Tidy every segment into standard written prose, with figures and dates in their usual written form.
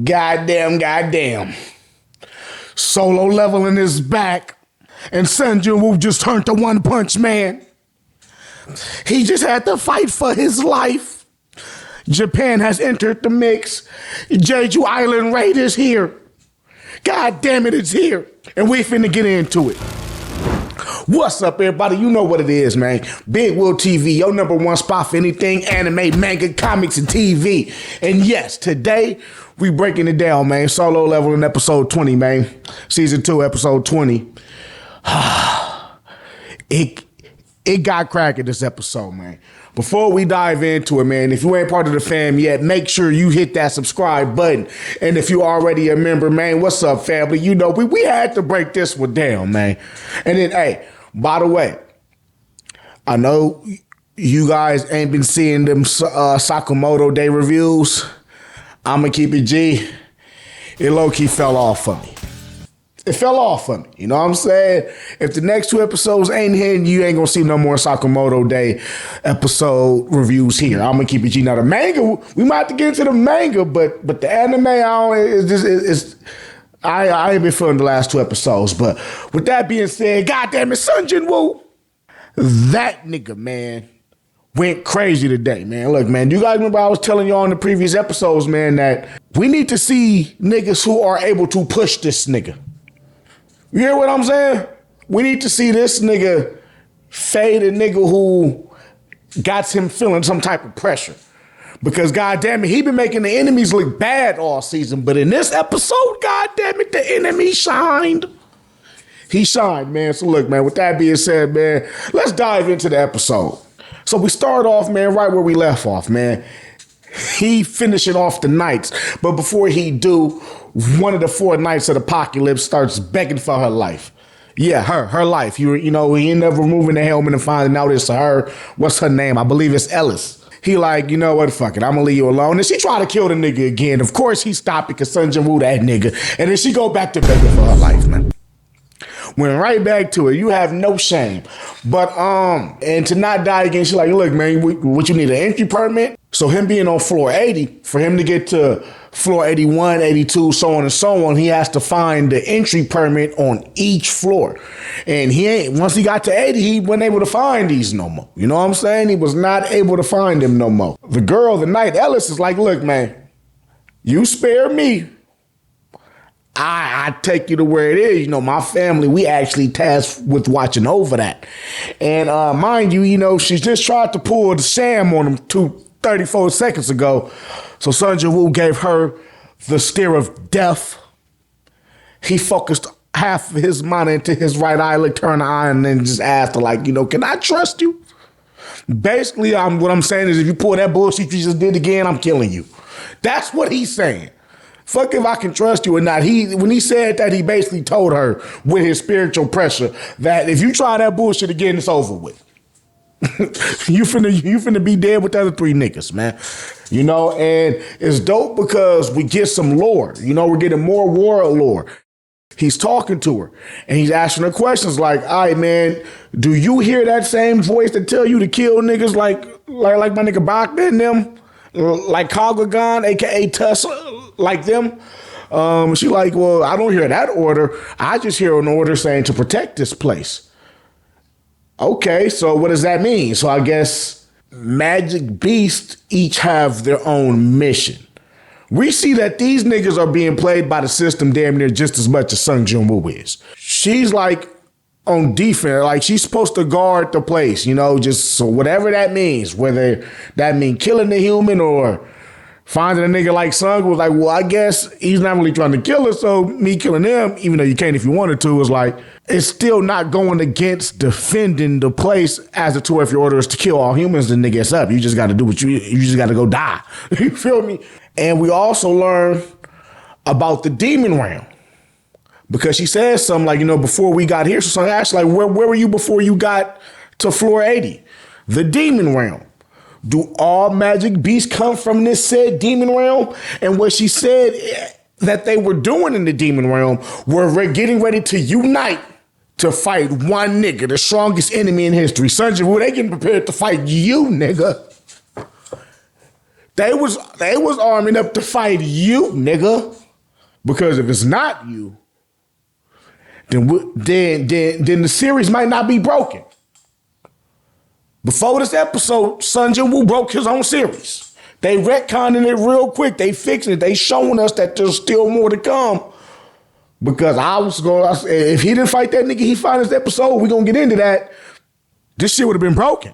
Goddamn. Solo leveling is back. And Sun Jin-woo just turned to One Punch Man. He just had to fight for his life. Japan has entered the mix. Jeju Island Raid is here. God damn it, it's here. And we finna get into it. What's up, everybody? You know what it is, man. BigWill TV, your number one spot for anything anime, manga, comics, and TV. And yes, today we breaking it down, man. Solo level in episode 20, man. Season 2, episode 20. It got cracking this episode, man. Before we dive into it, man, if you ain't part of the fam yet, make sure you hit that subscribe button. And if you already a member, man, what's up, family? You know, we had to break this one down, man. And then, hey, by the way, I know you guys ain't been seeing them Sakamoto Day reviews. I'm going to keep it G. It low-key fell off for me. It fell off for me. You know what I'm saying? If the next 2 episodes ain't hitting, you ain't gonna see no more Sakamoto Day episode reviews here. I'm gonna keep it G. Now the manga, we might have to get into the manga, but the anime, I ain't been feeling the last 2 episodes. But with that being said, goddamn it, Sun Jin-woo, that nigga, man, went crazy today, man. Look, man, do you guys remember I was telling y'all in the previous episodes, man, that we need to see niggas who are able to push this nigga. You hear what I'm saying? We need to see this nigga fade a nigga who got him feeling some type of pressure. Because goddamn it, he been making the enemies look bad all season. But in this episode, goddamn it, the enemy shined. He shined, man. So look, man, with that being said, man, let's dive into the episode. So we start off, man, right where we left off, man. He finishing off the knights. But before he do, one of the 4 knights of the apocalypse starts begging for her life. Yeah, her life. You know, he ended up removing the helmet and finding out it's her. What's her name? I believe it's Ellis. He like, you know what, fuck it, I'm gonna leave you alone. And she try to kill the nigga again. Of course he stopped because Sun Jin-woo that nigga. And then she go back to begging for her life, man. Went right back to it. You have no shame. But, and to not die again, she's like, look, man, what you need, an entry permit? So him being on floor 80, for him to get to floor 81, 82, so on and so on, he has to find the entry permit on each floor. And once he got to 80, he wasn't able to find these no more. You know what I'm saying? He was not able to find them no more. The girl, the knight, Ellis, is like, look, man, you spare me, I take you to where it is. You know, my family, we actually tasked with watching over that. And mind you, you know, she just tried to pull the sham on him 34 seconds ago. So Sun Jin-woo gave her the stare of death. He focused half of his mind into his right eyelid, turned the eye, and then just asked her, like, you know, can I trust you? Basically, what I'm saying is if you pull that bullshit you just did again, I'm killing you. That's what he's saying. Fuck if I can trust you or not. When he said that, he basically told her with his spiritual pressure that if you try that bullshit again, it's over with. you finna be dead with the other 3 niggas, man. You know, and it's dope because we get some lore. You know, we're getting more war lore. He's talking to her and he's asking her questions like, all right, man, do you hear that same voice that tell you to kill niggas like my nigga Bachman and them? Like Kagagan, aka Tuss, like them? She like, well, I don't hear that order. I just hear an order saying to protect this place. Okay, so what does that mean? So I guess magic beasts each have their own mission. We see that these niggas are being played by the system damn near just as much as Sun Jin-woo is. She's like on defense, like she's supposed to guard the place, you know, just so whatever that means, whether that mean killing the human or finding a nigga like Sun was like, well, I guess he's not really trying to kill her, so me killing him, even though you can't if you wanted to, is like, it's still not going against defending the place as a tool. If your order is to kill all humans, then nigga, it's up. You just got to do what you just got to go die. You feel me? And we also learn about the demon realm. Because she says something like, you know, before we got here, so actually, like, where were you before you got to floor 80? The demon realm. Do all magic beasts come from this said demon realm? And what she said that they were doing in the demon realm were getting ready to unite to fight one nigga, the strongest enemy in history. Sun Jin-woo, they getting prepared to fight you, nigga. They was arming up to fight you, nigga. Because if it's not you, then the series might not be broken. Before this episode, Sun Jin-woo broke his own series. They retconning it real quick. They fixing it. They showing us that there's still more to come. Because if he didn't fight that nigga, he fight this episode, we gonna get into that. This shit would have been broken.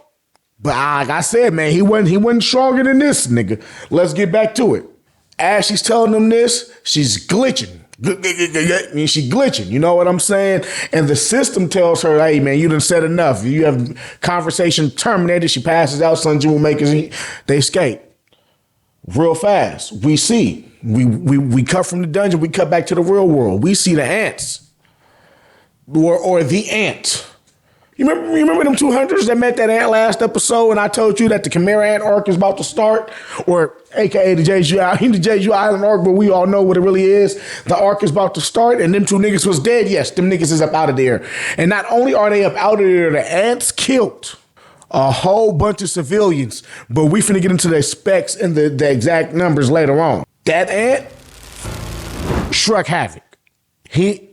But like I said, man, he wasn't stronger than this nigga. Let's get back to it. As she's telling them this, she's glitching. I mean, she glitching, you know what I'm saying? And the system tells her, hey, man, you done said enough. You have conversation terminated. She passes out. Sun Jin will make it. They escape real fast. We see. We cut from the dungeon. We cut back to the real world. We see the ants. Or the ant. You remember them 200s that met that ant last episode, and I told you that the Chimera Ant arc is about to start, or AKA the Jeju Island arc, but we all know what it really is. The arc is about to start, and them two niggas was dead. Yes, them niggas is up out of there. And not only are they up out of there, the ants killed a whole bunch of civilians, but we finna get into the specs and the exact numbers later on. That ant struck havoc. He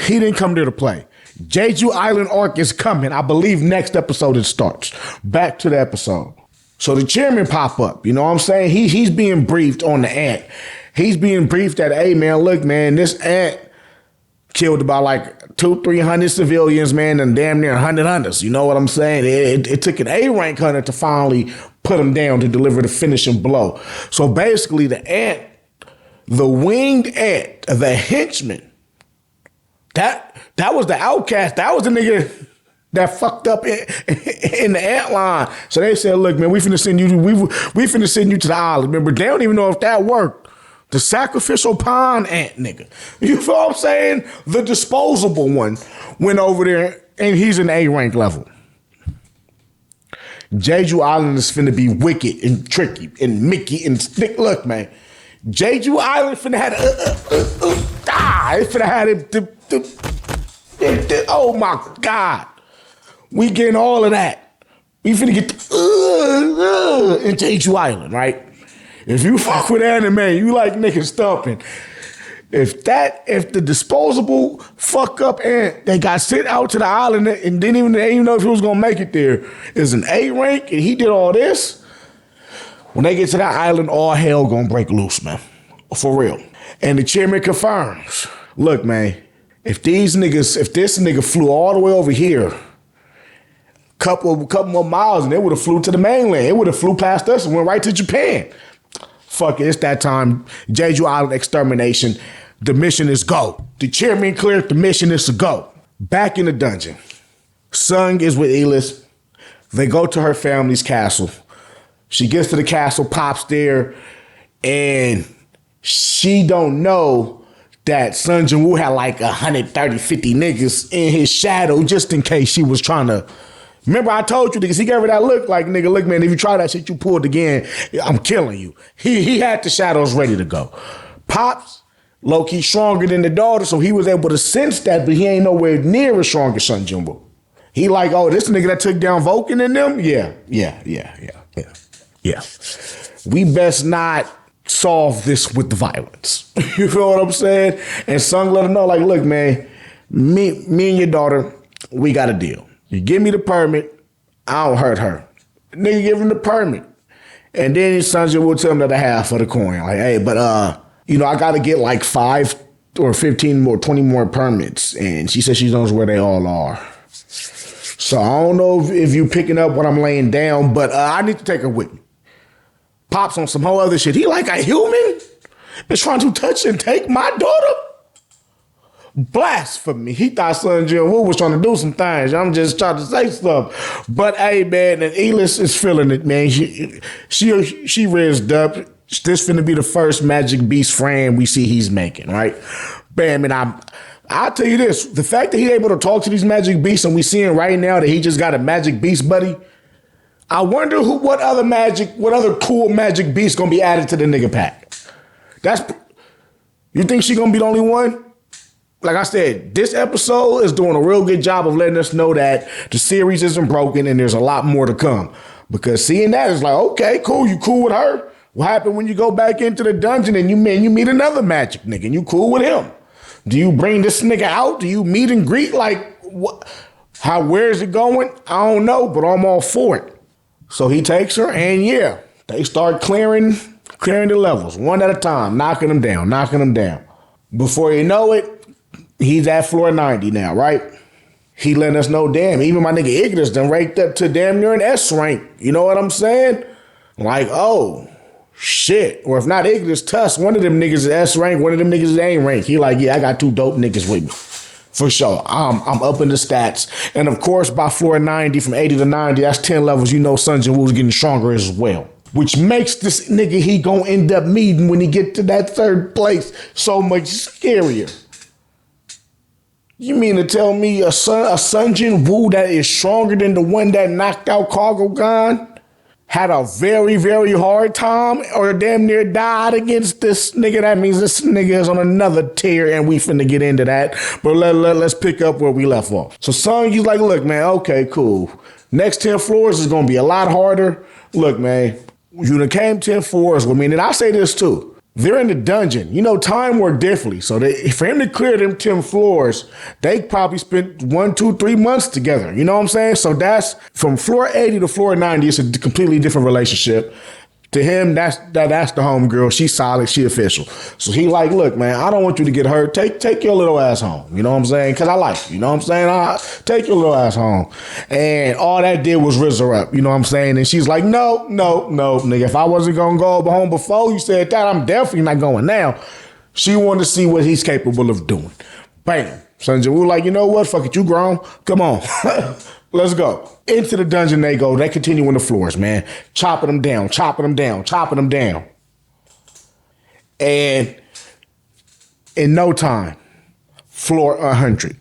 didn't come there to play. Jeju Island arc is coming. I believe next episode it starts. Back to the episode. So the chairman pop up. You know what I'm saying? He's being briefed on the ant. He's being briefed that, hey, man, look, man, this ant killed about like 200-300 civilians, man, and damn near 100 hunters. You know what I'm saying? It took an A-rank hunter to finally put him down to deliver the finishing blow. So basically the ant, the winged ant, the henchman, that was the outcast. That was the nigga that fucked up in the ant line. So they said, look, man, we finna send you to the island. Remember, they don't even know if that worked. The sacrificial pond ant nigga. You feel what I'm saying? The disposable one went over there and he's an A-rank level. Jeju Island is finna be wicked and tricky and Mickey and stick. Look, man, Jeju Island finna have it's finna have it. Oh my God. We getting all of that. We finna get in Jeju Island, right? If you fuck with anime, you like niggas stumping. If the disposable fuck up ant they got sent out to the island and they didn't even know if he was gonna make it there is an A rank and he did all this, when they get to that island, all hell gonna break loose, man. For real. And the chairman confirms, look, man, if this nigga flew all the way over here, couple more miles and it would have flew to the mainland. It would have flew past us and went right to Japan. Fuck it, it's that time. Jeju Island extermination. The mission is go. The chairman cleared, the mission is to go. Back in the dungeon. Sung is with Elis. They go to her family's castle. She gets to the castle, pops there, and she don't know that Sun Jin-woo had like 130, 50 niggas in his shadow just in case she was trying to. Remember I told you, because he gave her that look like, nigga, look, man, if you try that shit, you pulled again, I'm killing you. He had the shadows ready to go. Pops, low-key stronger than the daughter, so he was able to sense that, but he ain't nowhere near as strong as Sun Jin-woo. He like, oh, this nigga that took down Vulcan and them? Yeah. We best not solve this with the violence. You feel what I'm saying? And Sung let him know, like, look, man, me and your daughter, we got a deal. You give me the permit, I don't hurt her. Nigga give him the permit. And then his Sun Jin will tell him that I have for the coin. Like, hey, but I gotta get like 5 or 15 more, 20 more permits. And she says she knows where they all are. So I don't know if you picking up what I'm laying down, but I need to take her with me. Pops on some whole other shit. He like a human is trying to touch and take my daughter? Blasphemy. He thought Sun Jin-woo was trying to do some things. I'm just trying to say stuff. But hey, man, and Elis is feeling it, man. She raised up. This finna be the first Magic Beast friend we see he's making, right? Bam, and I'll tell you this. The fact that he's able to talk to these Magic Beasts and we seeing right now that he just got a Magic Beast buddy, I wonder what other cool Magic Beast gonna be added to the nigga pack. You think she gonna be the only one? Like I said, this episode is doing a real good job of letting us know that the series isn't broken and there's a lot more to come. Because seeing that is like, okay, cool, you cool with her? What happened when you go back into the dungeon and you meet another magic nigga and you cool with him? Do you bring this nigga out? Do you meet and greet? Like, what? Where's it going? I don't know, but I'm all for it. So he takes her and yeah, they start clearing the levels one at a time, knocking them down. Before you know it, he's at floor 90 now, right? He letting us know, damn, even my nigga Ignis done ranked up to damn near an S rank. You know what I'm saying? Like, oh, shit. Or if not Ignis, Tuss, one of them niggas is S rank, one of them niggas is A rank. He like, yeah, I got 2 dope niggas with me. For sure. I'm up in the stats. And of course, by floor 90, from 80 to 90, that's 10 levels. You know Sun Jin Woo's getting stronger as well. Which makes this nigga he gonna end up meeting when he get to that 3rd place so much scarier. You mean to tell me a Sun Jin Woo that is stronger than the one that knocked out Cargo Gon had a very, very hard time or damn near died against this nigga? That means this nigga is on another tier and we finna get into that. But let's pick up where we left off. So Sun Yu's like, look, man, okay, cool. Next 10 floors is gonna be a lot harder. Look, man, you done came 10 floors with me. And I say this too. They're in the dungeon. You know, time worked differently. So for him to clear them 10 floors, they probably spent 1, 2, 3 months together. You know what I'm saying? So that's from floor 80 to floor 90. It's a completely different relationship. To him, that's the homegirl. She's solid. She official. So he like, look, man, I don't want you to get hurt. Take your little ass home. You know what I'm saying? Because I like you. You know what I'm saying? Take your little ass home. And all that did was rizz her up. You know what I'm saying? And she's like, no, nigga. If I wasn't going to go home before you said that, I'm definitely not going now. She wanted to see what he's capable of doing. Bam. Sun Jin Woo like, you know what? Fuck it. You grown. Come on. Let's go. Into the dungeon they go. They continue on the floors, man. Chopping them down. And in no time, floor 100.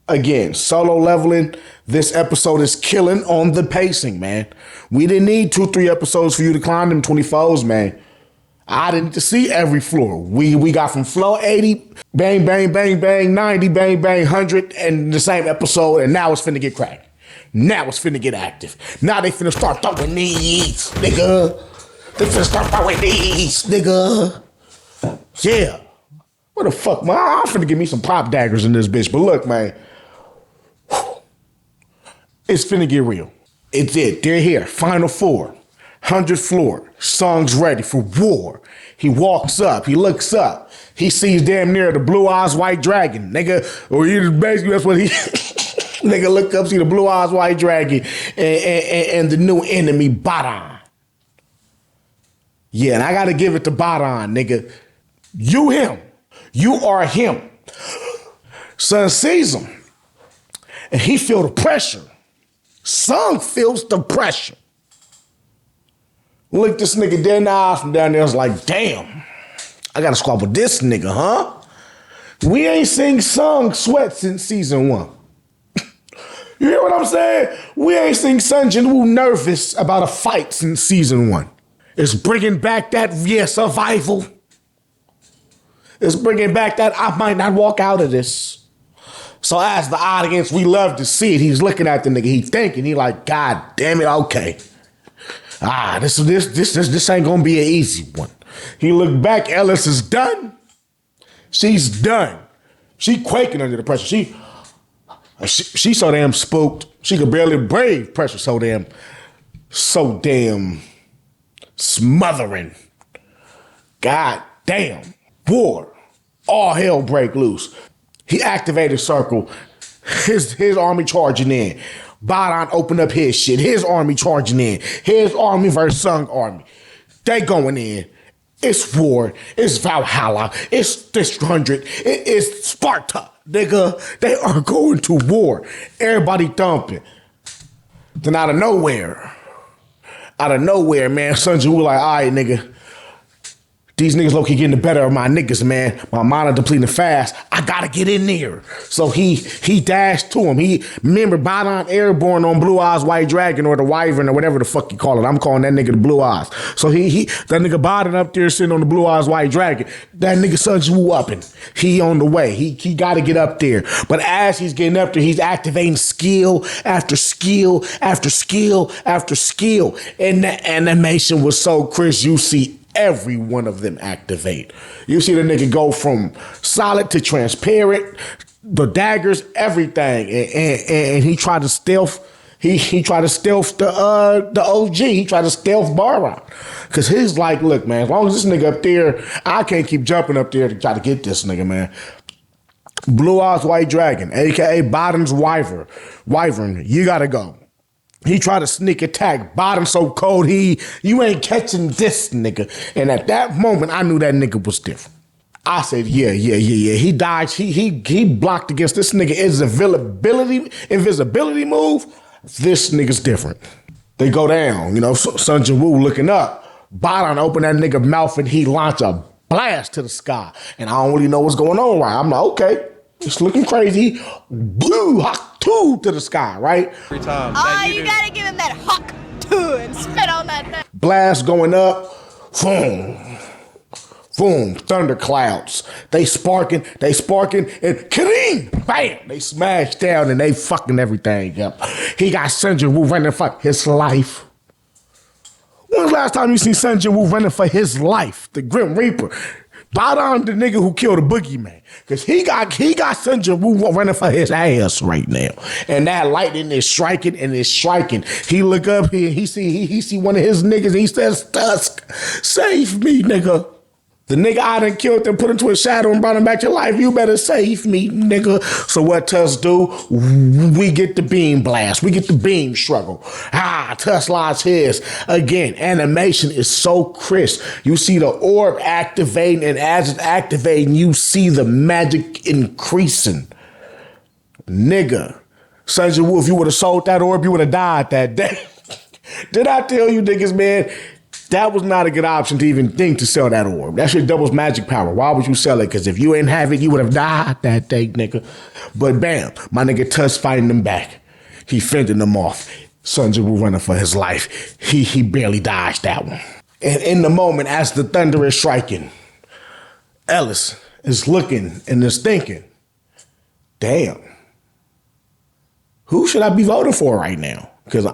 Again, solo leveling. This episode is killing on the pacing, man. We didn't need 2, 3 episodes for you to climb them 24s, man. I didn't see every floor. We got from floor 80, bang, bang, bang, bang, 90, bang, bang, 100, and the same episode, and now it's finna get cracked. Now it's finna get active. Now they finna start throwing these, nigga. Yeah. What the fuck, man? I'm finna give me some pop daggers in this bitch. But look, man. It's finna get real. It's it. They're here. Final 4. 100th floor. Sung's ready for war. He walks up. He looks up. He sees damn near the blue eyes white dragon, nigga. Or basically that's what he nigga look up, see the blue eyes white dragon and the new enemy Baran. Yeah, and I gotta give it to Baran, nigga. You him. You are him. Sun sees him. And he feel the pressure. Sung feels the pressure. Look this nigga dead in the eyes from down there. I was like, damn, I gotta squabble this nigga, huh? We ain't seen Sung sweat since season 1. You hear what I'm saying? We ain't seen Sun Jin Woo nervous about a fight since season 1. It's bringing back that, survival. It's bringing back that I might not walk out of this. So as the audience, we love to see it. He's looking at the nigga. He's thinking. He like, God damn it, okay. This ain't gonna be an easy one. He looked back, Ellis is done. She's done. She quaking under the pressure. She so damn spooked. She could barely brave pressure so damn smothering. God damn. War. All hell break loose. He activated Circle. His army charging in. Baran opened up his shit. His army charging in. His army versus Sung army. They going in. It's war. It's Valhalla. It's this 100. It's Sparta. Nigga, they are going to war. Everybody thumping. Then out of nowhere, man, Sun Jin Woo like, all right, nigga, These niggas low-key getting the better of my niggas, man. My mana depleting fast. I gotta get in there. So he dashed to him. He remember Baran airborne on Blue Eyes White Dragon or the Wyvern or whatever the fuck you call it. I'm calling that nigga the Blue Eyes. So that nigga Baran up there sitting on the Blue Eyes White Dragon. That nigga Sunju up and he on the way. He gotta get up there. But as he's getting up there, he's activating skill after skill after skill after skill. And the animation was so crisp, you see every one of them activate. You see the nigga go from solid to transparent, the daggers, everything, and he tried to stealth. He tried to stealth the OG. He tried to stealth Baran, cause he's like, look, man, as long as this nigga up there, I can't keep jumping up there to try to get this nigga, man. Blue Eyes White Dragon, aka Bottom's Wyvern, you gotta go. He tried to sneak attack. Bottom so cold, you ain't catching this nigga. And at that moment, I knew that nigga was different. I said, yeah. He dodged. He blocked against this nigga. Invisibility move. This nigga's different. They go down. You know, Sun Jin Woo looking up. Bottom open that nigga mouth and he launched a blast to the sky. And I don't really know what's going on right. I'm like, okay, it's looking crazy. Blue hawk two to the sky, right? Every time. Oh, you gotta give him that hawk two and spit on that thing. Blast going up. Boom. Boom. Thunderclouds. They sparking, and kareem! Bam! They smash down and they fucking everything up. He got Sun Jin Woo running for his life. When was the last time you seen Sun Jin Woo running for his life? The Grim Reaper. Baran, the nigga who killed the boogeyman. Because he got Sun Jin Woo running for his ass right now. And that lightning is striking and it's striking. He look up here, he see one of his niggas and he says, Tusk, save me, nigga. The nigga I done killed and put him to a shadow and brought him back to life. You better save me, nigga. So what Tusk do? We get the beam blast. We get the beam struggle. Tusk lost his. Again, animation is so crisp. You see the orb activating, and as it's activating, you see the magic increasing. Nigga, Sun Jin Woo, if you would have sold that orb, you would have died that day. Did I tell you niggas, man? That was not a good option to even think to sell that orb. That shit doubles magic power. Why would you sell it? Because if you ain't have it, you would have died that day, nigga. But bam, my nigga Tusk fighting them back. He fending them off. Sun Jin Woo running for his life. He barely dodged that one. And in the moment, as the thunder is striking, Ellis is looking and is thinking, damn, who should I be voting for right now? Because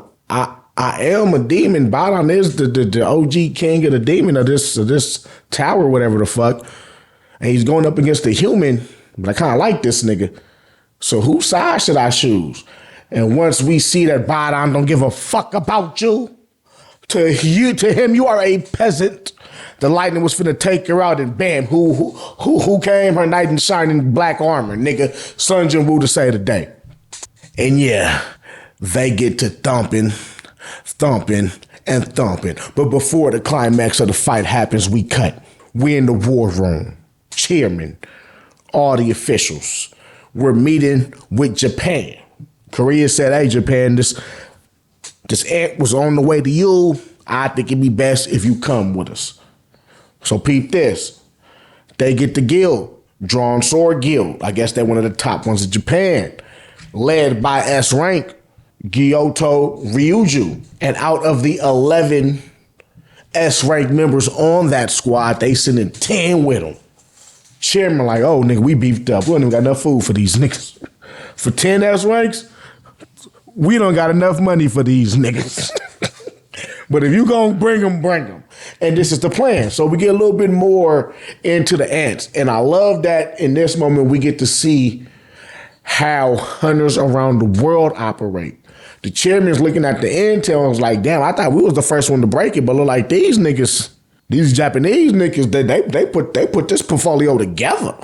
I am a demon. Baran is the OG king of the demon of this tower, whatever the fuck. And he's going up against the human, but I kind of like this nigga. So whose side should I choose? And once we see that Baran don't give a fuck about you, to him, you are a peasant. The lightning was finna take her out, and bam, who came? Her knight in shining black armor, nigga. Sun Jin Woo to say the day. And yeah, they get to thumping. But before the climax of the fight happens, we cut. We're in the war room. Chairman, all the officials. We're meeting with Japan. Korea said, hey, Japan, this ant was on the way to you. I think it'd be best if you come with us. So peep this. They get the guild, Drawn Sword Guild. I guess they're one of the top ones in Japan. Led by S rank, Gyoto Ryuju. And out of the 11 S-rank members on that squad, they sending 10 with them. Chairman like, oh, nigga, we beefed up. We don't even got enough food for these niggas. For 10 S-ranks, we don't got enough money for these niggas. But if you gonna bring them, bring them. And this is the plan. So we get a little bit more into the ants. And I love that in this moment we get to see how hunters around the world operate. The chairman's looking at the intel and was like, damn, I thought we was the first one to break it, but look like these niggas, these Japanese niggas, they put this portfolio together.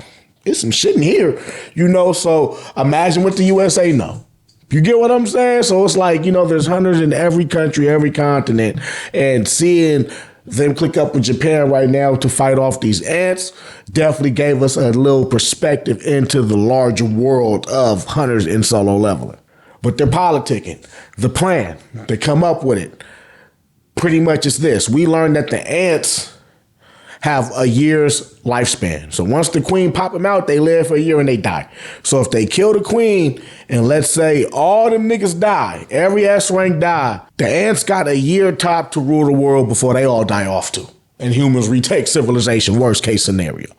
There's some shit in here, you know, so imagine what the USA know. You get what I'm saying? So it's like, you know, there's hunters in every country, every continent, and seeing them click up with Japan right now to fight off these ants definitely gave us a little perspective into the larger world of hunters in solo leveling. But they're politicking. The plan, they come up with it. Pretty much is this. We learned that the ants have a year's lifespan. So once the queen pop them out, they live for a year and they die. So if they kill the queen and let's say all them niggas die, every S rank die, the ants got a year top to rule the world before they all die off too. And humans retake civilization, worst case scenario.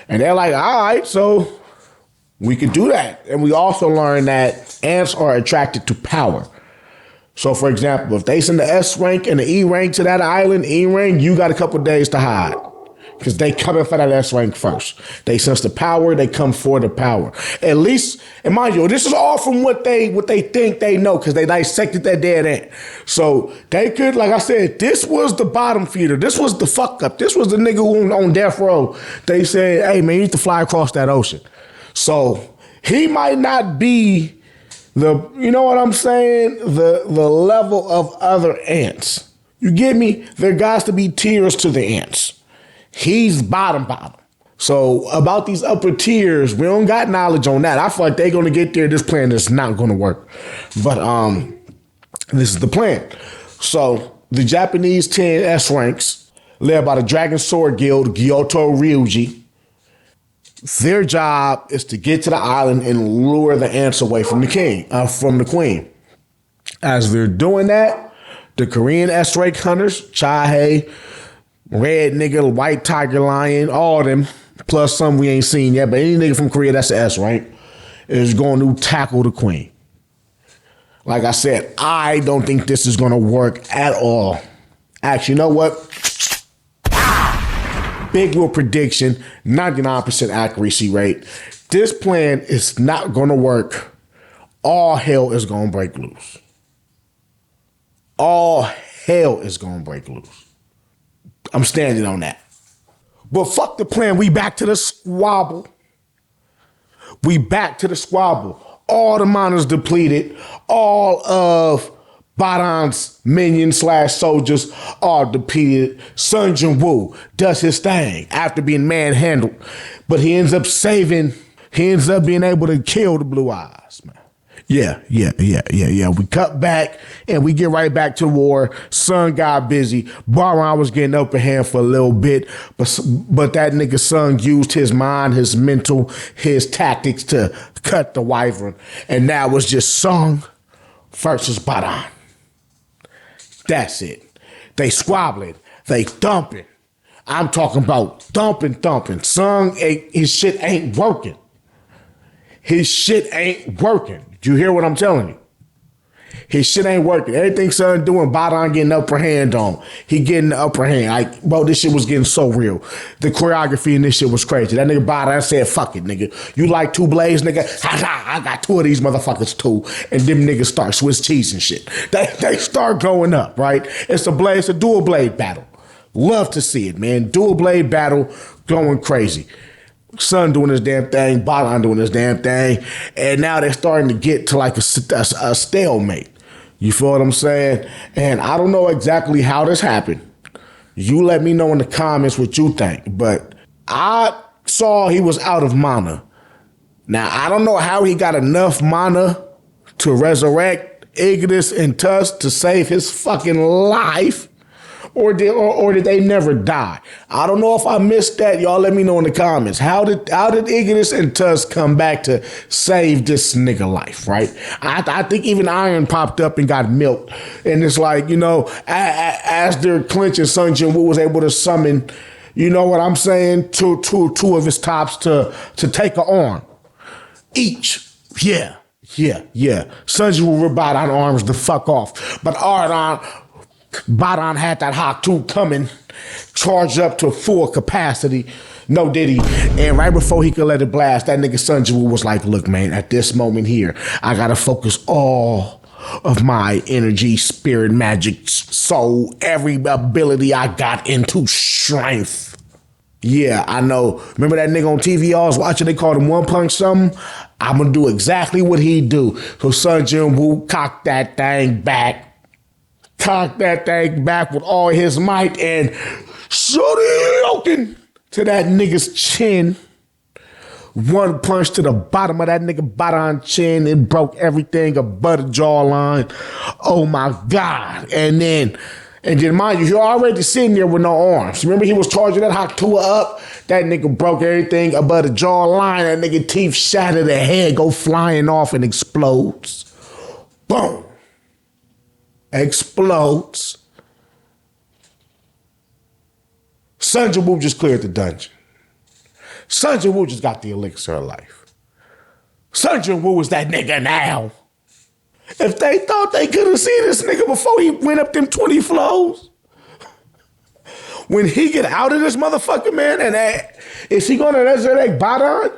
And they're like, all right, so we could do that. And we also learned that ants are attracted to power. So, for example, if they send the S rank and the E rank to that island, E rank, you got a couple days to hide because they coming for that S rank first. They sense the power, they come for the power. At least, and mind you, this is all from what they think they know because they dissected that dead ant. So they could, like I said, this was the bottom feeder. This was the fuck up. This was the nigga who on death row. They said, hey, man, you need to fly across that ocean. So he might not be you know what I'm saying? The level of other ants. You get me? There got to be tiers to the ants. He's bottom. So about these upper tiers, we don't got knowledge on that. I feel like they're going to get there. This plan is not going to work. But this is the plan. So the Japanese 10 S ranks, led by the Dragon Sword Guild, Gyoto Ryuji, their job is to get to the island and lure the ants away from the queen. As they're doing that, the Korean S-rank hunters, Chahae, Red Nigga, White Tiger Lion, all of them, plus some we ain't seen yet, but any nigga from Korea that's the S-rank, is going to tackle the queen. Like I said, I don't think this is going to work at all. Actually, you know what? BigWill prediction, 99% accuracy rate. This plan is not going to work. All hell is going to break loose. All hell is going to break loose. I'm standing on that. But fuck the plan. We back to the squabble. All the miners depleted. All of Baran's minions / soldiers are depleted. Sun Jin-woo does his thing after being manhandled, but he ends up being able to kill the Blue Eyes, man. Yeah. We cut back and we get right back to war. Sun got busy. Baran was getting upper hand for a little bit, but that nigga Sun used his mind, his mental, his tactics to cut the wyvern. And now it's just Sun versus Baran. That's it. They squabbling. They thumping. I'm talking about thumping. Sun, his shit ain't working. Do you hear what I'm telling you? His shit ain't working. Everything Sun doing, Baran getting upper hand on. He getting the upper hand. Like, bro, this shit was getting so real. The choreography in this shit was crazy. That nigga Baran said, fuck it, nigga. You like 2 blades, nigga? I got 2 of these motherfuckers too. And them niggas start Swiss cheese and shit. They start going up, right? It's a dual blade battle. Love to see it, man. Dual blade battle going crazy. Sun doing his damn thing, Baran doing his damn thing, and now they're starting to get to like a stalemate. You feel what I'm saying? And I don't know exactly how this happened. You let me know in the comments what you think, but I saw he was out of mana. Now, I don't know how he got enough mana to resurrect Ignis and Tusk to save his fucking life. Or did they never die? I don't know if I missed that. Y'all let me know in the comments. How did Ignis and Tusk come back to save this nigga life, right? I think even Iron popped up and got milked. And it's like, you know, as they're clinching, Sun Jin-woo was able to summon, you know what I'm saying, two of his tops to take an arm. Each. Yeah. Sun Jin-woo ripped Baran arms the fuck off. But Baran had that Hawk 2 coming, charged up to full capacity. No diddy. And right before he could let it blast, that nigga Sun Jin-woo was like, look, man, at this moment here, I gotta focus all of my energy, spirit, magic, soul, every ability I got into strength. Yeah, I know. Remember that nigga on TV I was watching? They called him One Punch something? I'm gonna do exactly what he do. So Sun Jin-woo cocked that thing back with all his might and shoryuken to that nigga's chin. One punch to the bottom of that nigga Baran chin. It broke everything above the jawline. Oh my God. And then And then mind you, he already sitting there with no arms. Remember he was charging that Hakutua up? That nigga broke everything above the jawline. That nigga teeth shattered, the head go flying off and explodes. Boom. Explodes. Sun Jin-woo just cleared the dungeon. Sun Jin-woo just got the elixir of life. Sun Jin-woo is that nigga now. If they thought they could have seen this nigga before he went up them 20 floors, when he get out of this motherfucker, man, and is he going to resurrect Baran?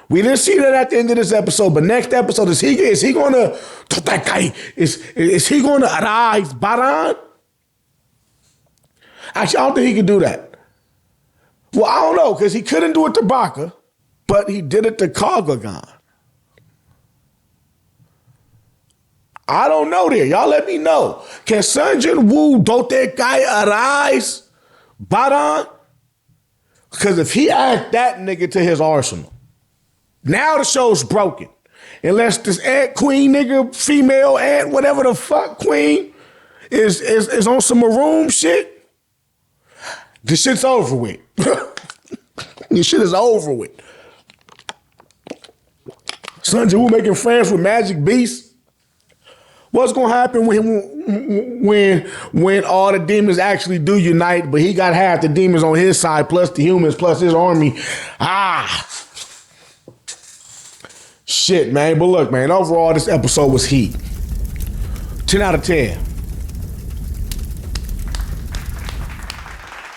We didn't see that at the end of this episode, but next episode, is he going to, is he going to arise Baran? Actually, I don't think he can do that. Well, I don't know, because he couldn't do it to Baka, but he did it to Kagagan. I don't know there. Y'all let me know. Can Sun Jin-woo, don't that guy arise Baran? Because if he adds that nigga to his arsenal, now the show's broken. Unless this ant queen nigga, female ant, whatever the fuck queen, is on some maroon shit, this shit's over with. This shit is over with. Sun Jin-woo making friends with Magic Beast. What's gonna happen when all the demons actually do unite, but he got half the demons on his side, plus the humans, plus his army? Shit, man. But look, man, overall, this episode was heat. 10 out of 10.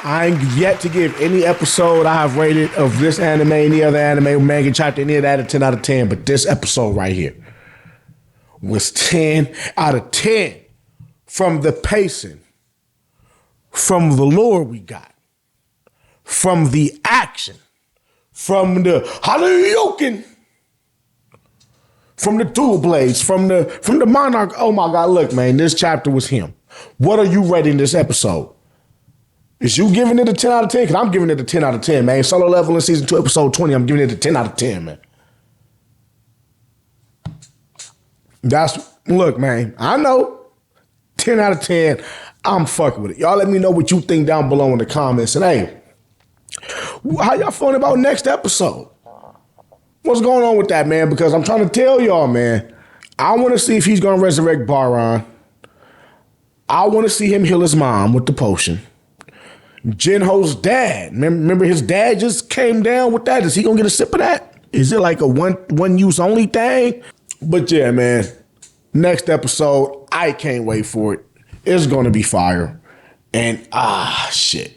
I ain't yet to give any episode I have rated of this anime, any other anime, manga, chapter, any of that a 10 out of 10. But this episode right here was 10 out of 10 from the pacing, from the lore we got, from the action, from the Hadouken, from the dual blades, from the monarch. Oh my God, look, man, this chapter was him. What are you rating this episode? Is you giving it a 10 out of 10? Because I'm giving it a 10 out of 10, man. Solo Level in season 2, episode 20, I'm giving it a 10 out of 10, man. Look, man, I know 10 out of 10, I'm fucking with it. Y'all let me know what you think down below in the comments. And hey, how y'all feeling about next episode? What's going on with that, man? Because I'm trying to tell y'all, man, I want to see if he's going to resurrect Baran. I want to see him heal his mom with the potion. Jinho's dad. Remember his dad just came down with that. Is he going to get a sip of that? Is it like a one use only thing? But yeah, man, next episode, I can't wait for it. It's going to be fire. And shit.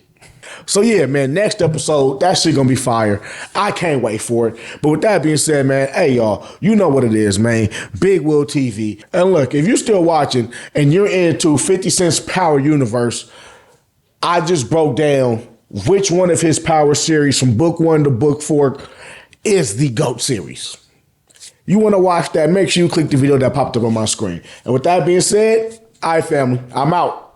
So yeah, man, next episode, that shit going to be fire. I can't wait for it. But with that being said, man, hey, y'all, you know what it is, man. BigWill TV. And look, if you're still watching and you're into 50 Cent's Power Universe, I just broke down which one of his Power series from book 1 to book 4 is the GOAT series. You want to watch that, make sure you click the video that popped up on my screen. And with that being said, all right, family, I'm out.